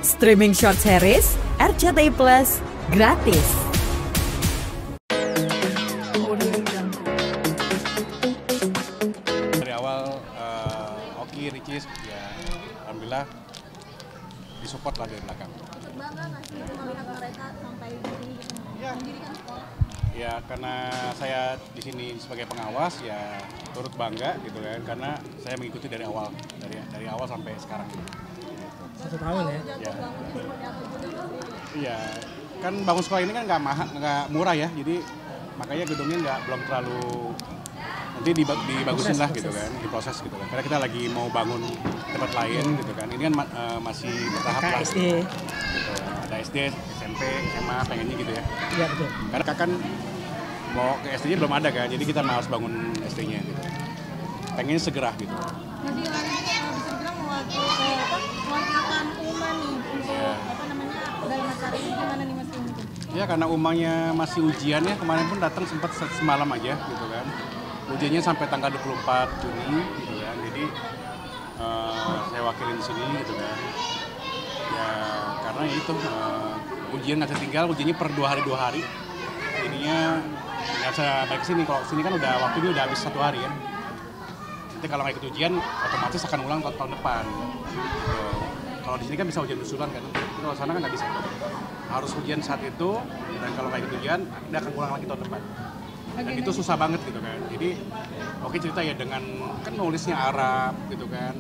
Streaming short series RCTI Plus gratis. Dari awal Oki, Ricis, ya alhamdulillah disupport lah dari belakang. Bangga nggak sih melihat mereka sampai di sini mendirikan sekolah? Ya karena saya di sini sebagai pengawas ya turut bangga gitu kan, karena saya mengikuti dari awal sampai sekarang gitu. 1 tahun ya? Ya. Iya, kan bangun sekolah ini kan nggak murah ya, jadi makanya gedungnya belum terlalu nanti dibagusin lah gitu kan, diproses gitu kan. Karena kita lagi mau bangun tempat lain gitu kan. Ini kan masih bertahap lah. KSD. Gitu. Ada SD, SMP, SMA, pengennya gitu ya. Iya betul. Karena kan mau ke SD-nya belum ada kan, jadi kita harus bangun SD-nya gitu. Pengennya segera gitu. Jadi bisa dibilang mewakilkan Uma nih untuk dalam acara ini gimana nih Mas Uma? Ya karena umangnya masih ujian ya, kemarin pun datang sempat semalam aja gitu kan. Ujiannya sampai tanggal 24 Juni gitu kan. Jadi saya wakilin di sini gitu kan. Ya karena itu ujian nggak tinggal, ujiannya per 2 hari. Jadinya nggak bisa balik ke sini. Kalau sini kan udah waktunya udah habis 1 hari kan. Nanti kalau nggak ikut ujian otomatis akan ulang tahun depan. Gitu. Kalau di sini kan bisa ujian susulan kan. Kalau sana kan nggak bisa. Harus ujian saat itu, dan kalau nggak ikut ujian dia akan ulang lagi tahun depan. Dan itu susah banget gitu kan. Jadi oke cerita ya dengan kan nulisnya Arab gitu kan.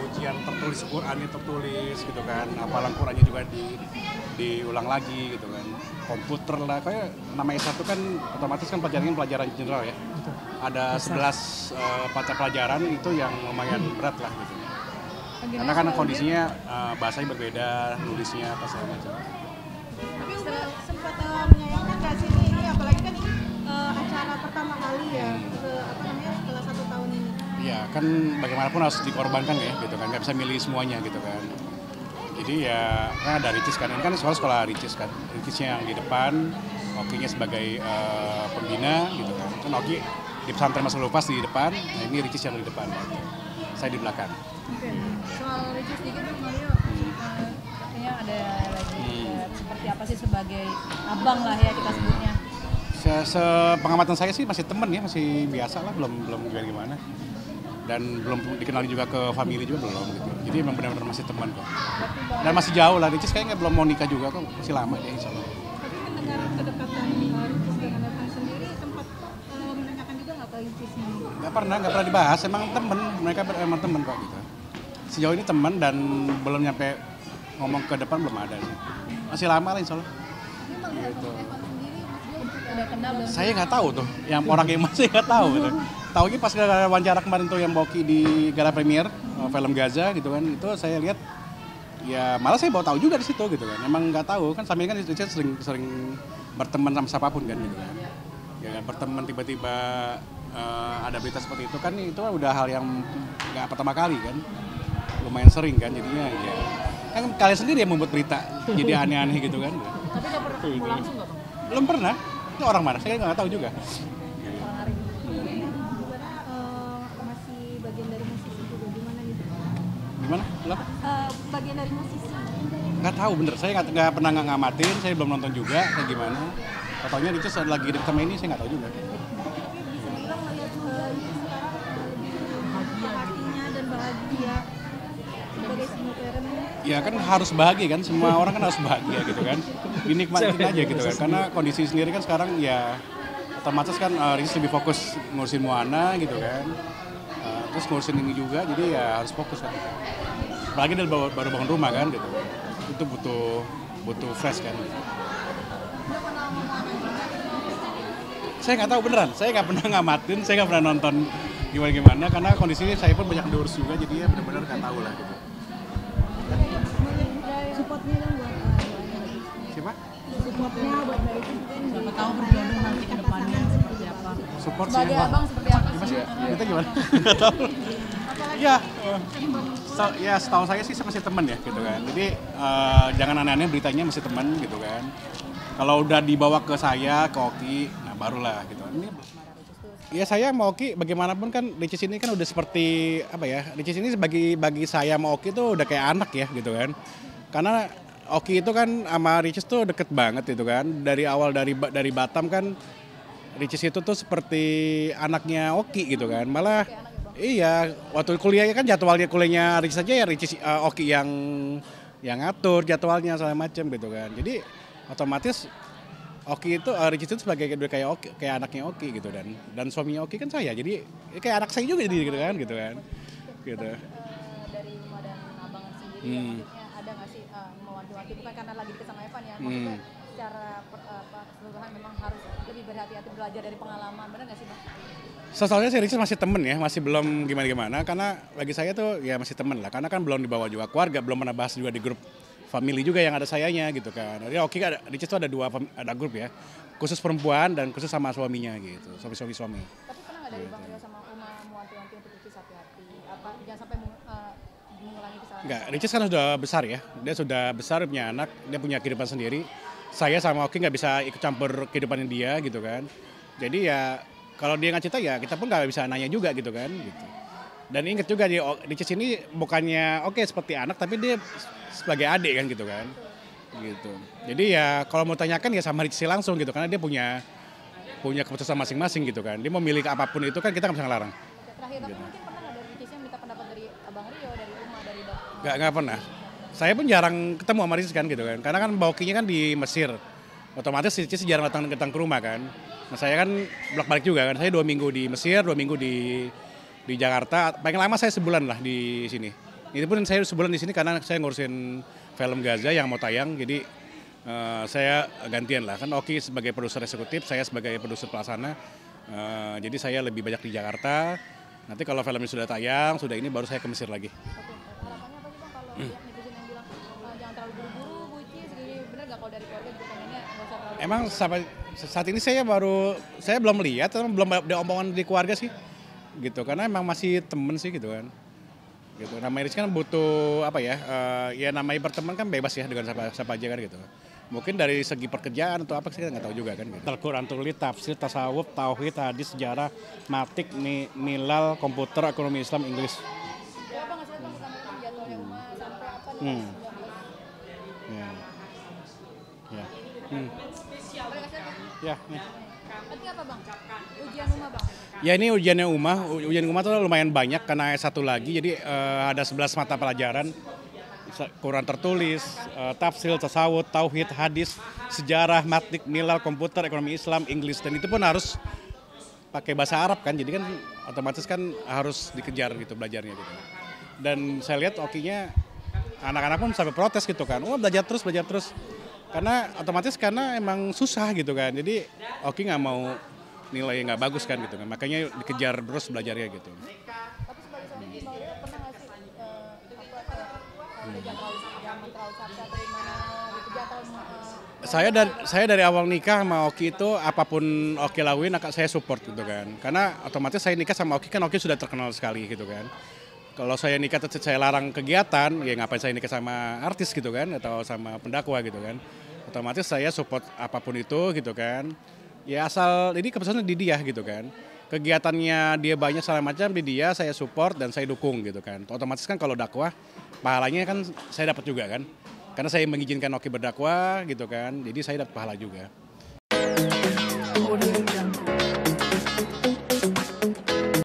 Ujian tertulis Qurannya tertulis gitu kan. Hafalan Qurannya juga diulang lagi gitu kan. Komputer lah, kayak nama S1 kan otomatis kan pelajaran general ya. Ada 11 mata pelajaran itu yang lumayan berat lah gitu. Karena kan kondisinya bahasanya berbeda, nulisnya apa segala macam. Tapi udah sempat menyayangkan nggak sih ini apalagi kan ini acara pertama kali ya setelah 1 tahun ini. Iya kan bagaimanapun harus dikorbankan ya gitu kan, nggak bisa milih semuanya gitu kan. Jadi ya kan ada Ricis kan, ini kan sekolah Ricis kan, Ricisnya yang di depan, Okinya sebagai pembina gitu kan. Kan Oki di pesantren Mas Lupas di depan, nah ini Ricis yang di depan, saya di belakang. Oke. Soal Ricis dikit tuh Mario, Artinya ada lagi seperti apa sih sebagai abang lah ya kita sebutnya. Pengamatan saya sih masih temen ya, masih biasa lah, belum gimana. Dan belum dikenali juga ke family juga belum gitu. Jadi emang benar-benar masih teman kok. Dan masih jauh lah, Ricis kayaknya belum mau nikah juga kok, masih lama ya insya Allah. tapi mendengar kedekatan Ricis dengan Evan sendiri sempat menanyakan juga nggak ke Ricis ini? Nggak pernah dibahas, emang temen, mereka emang temen kok gitu. Sejauh ini teman dan belum nyampe ngomong ke depan belum ada sih. Masih lama lah insya Allah. Ini melihat Evan sendiri, Mas Udah kenal belum? Saya nggak tahu tuh, yang orang yang masih nggak tahu gitu. Taunya pas wawancara kemarin tuh yang Boki di gala premier film Gaza gitu kan, itu saya lihat ya malah saya baru tahu juga di situ gitu kan. Emang nggak tahu kan, sambil kan Richard sering berteman sama siapapun kan gitu kan. Ya berteman tiba-tiba ada berita seperti itu kan, itu udah hal yang nggak pertama kali kan, lumayan sering kan, jadinya ya kan kalian sendiri yang membuat berita jadi aneh-aneh gitu kan. Tapi udah pernah ketemu langsung nggak Bang? Belum pernah, itu orang mana saya nggak tahu juga. masih bagian dari musisi juga gimana gitu? Gimana? Lah? Bagian dari musisi. Nggak tahu bener, saya nggak pernah ngamatin, saya belum nonton juga kayak gimana. Katanya Ricis lagi deket sama ini, saya nggak tahu juga. Tapi bisa dibilang melihat Ricis sekarang hatinya dan bahagia sebagai single parent. Ya kan harus bahagia kan, semua orang kan harus bahagia gitu kan. Dinikmatin aja gitu kan, karena kondisi sendiri kan sekarang ya otomatis kan Ricis lebih fokus ngurusin Moana gitu kan. Terus ngurusin ini juga, jadi ya harus fokus kan. Apalagi dia baru bangun rumah kan gitu. Itu butuh fresh kan. Saya nggak tahu beneran, saya nggak pernah ngamatin, saya nggak pernah nonton gimana karena kondisinya saya pun banyak diurus juga, jadi ya benar-benar nggak tahu lah gitu. Supportnya kan buat Siapa? supportnya buat dari Siapa tahu berjodoh nanti ke depannya seperti apa. Support Sebagai sih. abang seperti apa Gimana sih? sih? Kita gimana? Nggak tahu. Ya, ya setahu saya sih masih teman ya gitu kan. Jadi jangan aneh-aneh beritanya masih teman gitu kan. Kalau udah dibawa ke saya, ke Oki, nah barulah gitu. Ini ya saya sama Oki bagaimanapun kan Ricis ini kan udah seperti apa ya? Ricis ini bagi saya sama Oki tuh udah kayak anak ya gitu kan. Karena Oki itu kan sama Ricis tuh deket banget itu kan. Dari awal dari Batam kan Ricis itu tuh seperti anaknya Oki gitu kan. Malah iya, waktu kuliahnya kan jadwalnya kuliahnya Ricis aja ya Ricis Oki yang ngatur jadwalnya segala macem gitu kan. Jadi otomatis Oki itu Ricis itu sebagai kayak Oki, kayak anaknya Oki gitu dan suaminya Oki kan saya. Jadi kayak anak saya juga jadi gitu kan. Gitu. Dari Uma dan Abangan sendiri maksudnya ada nggak sih mewanti-wanti bukan karena lagi deket sama Evan ya, maksudnya secara keseluruhan memang harus lebih berhati-hati belajar dari pengalaman, benar nggak sih Bang? Soalnya si Ricis masih temen ya, masih belum gimana-gimana karena bagi saya tuh ya masih temen lah karena kan belum dibawa juga keluarga, belum pernah bahas juga di grup family juga yang ada sayanya gitu kan. Jadi Oki ada Ricis tuh ada ada grup ya, khusus perempuan dan khusus sama suaminya gitu, suami. Tapi pernah nggak dari Bang Rio sama Uma mewanti-wanti untuk Ricis hati-hati, apa jangan sampai mengulangi kesalahan? Enggak, Ricis kan sudah besar ya, dia sudah besar punya anak, dia punya kehidupan sendiri. Saya sama Oki nggak bisa ikut campur kehidupannya dia gitu kan. Jadi ya kalau dia nggak cerita ya kita pun nggak bisa nanya juga gitu kan. Gitu. Dan inget juga Ricis ini bukannya seperti anak tapi dia sebagai adik kan gitu kan. Gitu. Jadi ya kalau mau tanyakan ya sama Ricis langsung gitu karena dia punya keputusan masing-masing gitu kan. Dia mau milih apapun itu kan kita nggak bisa ngelarang. Terakhir tapi Gitu. mungkin pernah nggak dari Ricis yang minta pendapat dari Abang Rio, dari Uma, dari Bang? Nggak pernah. Saya pun jarang ketemu sama Ricis kan gitu kan. Karena kan Okinya kan di Mesir. Otomatis Ricis jarang datang ke rumah kan. Nah saya kan bolak-balik juga kan. Saya 2 minggu di Mesir, 2 minggu di Jakarta. Paling lama saya sebulan lah di sini. Ini pun saya sebulan di sini karena saya ngurusin film Gaza yang mau tayang. Jadi saya gantian lah. Kan Oki sebagai produser eksekutif, saya sebagai produser pelaksana. Jadi saya lebih banyak di Jakarta. Nanti kalau filmnya sudah tayang, sudah ini baru saya ke Mesir lagi. Oke, harapannya apa sih Bang kalau lihat netizen yang bilang jangan terlalu buru-buru, bucis, gini, bener nggak kalau dari keluarga juga pengennya nggak usah terlalu Emang saat ini saya belum melihat, belum ada omongan di keluarga sih, gitu. Karena emang masih temen sih gitu kan. Gitu. Namanya Ricis kan butuh apa ya? Ya namanya berteman kan bebas ya dengan siapa aja kan gitu. Mungkin dari segi pekerjaan atau apa sih kita nggak tahu juga kan. Gitu. Al-Quran tulis, tafsir, tasawuf, tauhid, hadis, sejarah, matik, nilal, komputer, ekonomi Islam, Inggris. Ya Bang, ngasih lihat Bang ke kamera jadwalnya Uma sampai apa nih? Ya. Ya. Boleh kasih lihat Bang? Ya. Nih. Nanti apa Bang? Ujian Uma Bang? Ya ini ujiannya ujian Uma tuh lumayan banyak karena satu lagi, jadi ada 11 mata pelajaran, Quran tertulis, tafsir, tasawuf, tauhid, hadis, sejarah, matik, nilal, komputer, ekonomi Islam, Inggris, dan itu pun harus pakai bahasa Arab kan, jadi kan otomatis kan harus dikejar gitu belajarnya gitu. Dan saya lihat Okinya, anak-anak pun sampai protes gitu kan, belajar terus, karena otomatis karena emang susah gitu kan, jadi Oki nggak mau nilai nggak bagus kan gitu kan, makanya dikejar terus belajarnya gitu. Tapi sebagai seorang ibu pernah nggak sih jangan terlalu capek atau gimana gitu, jangan terlalu Saya dari awal nikah sama Oki itu apapun Oki lakuin saya support gitu kan. Karena otomatis saya nikah sama Oki kan Oki sudah terkenal sekali gitu kan. Kalau saya nikah saya larang kegiatan, ya ngapain saya nikah sama artis gitu kan atau sama pendakwa gitu kan. Otomatis saya support apapun itu gitu kan. Ya asal ini keputusannya di dia gitu kan. Kegiatannya dia banyak segala macam di dia, saya support dan saya dukung gitu kan. Otomatis kan kalau dakwah pahalanya kan saya dapat juga kan. Karena saya mengizinkan Oki berdakwah gitu kan, jadi saya dapat pahala juga.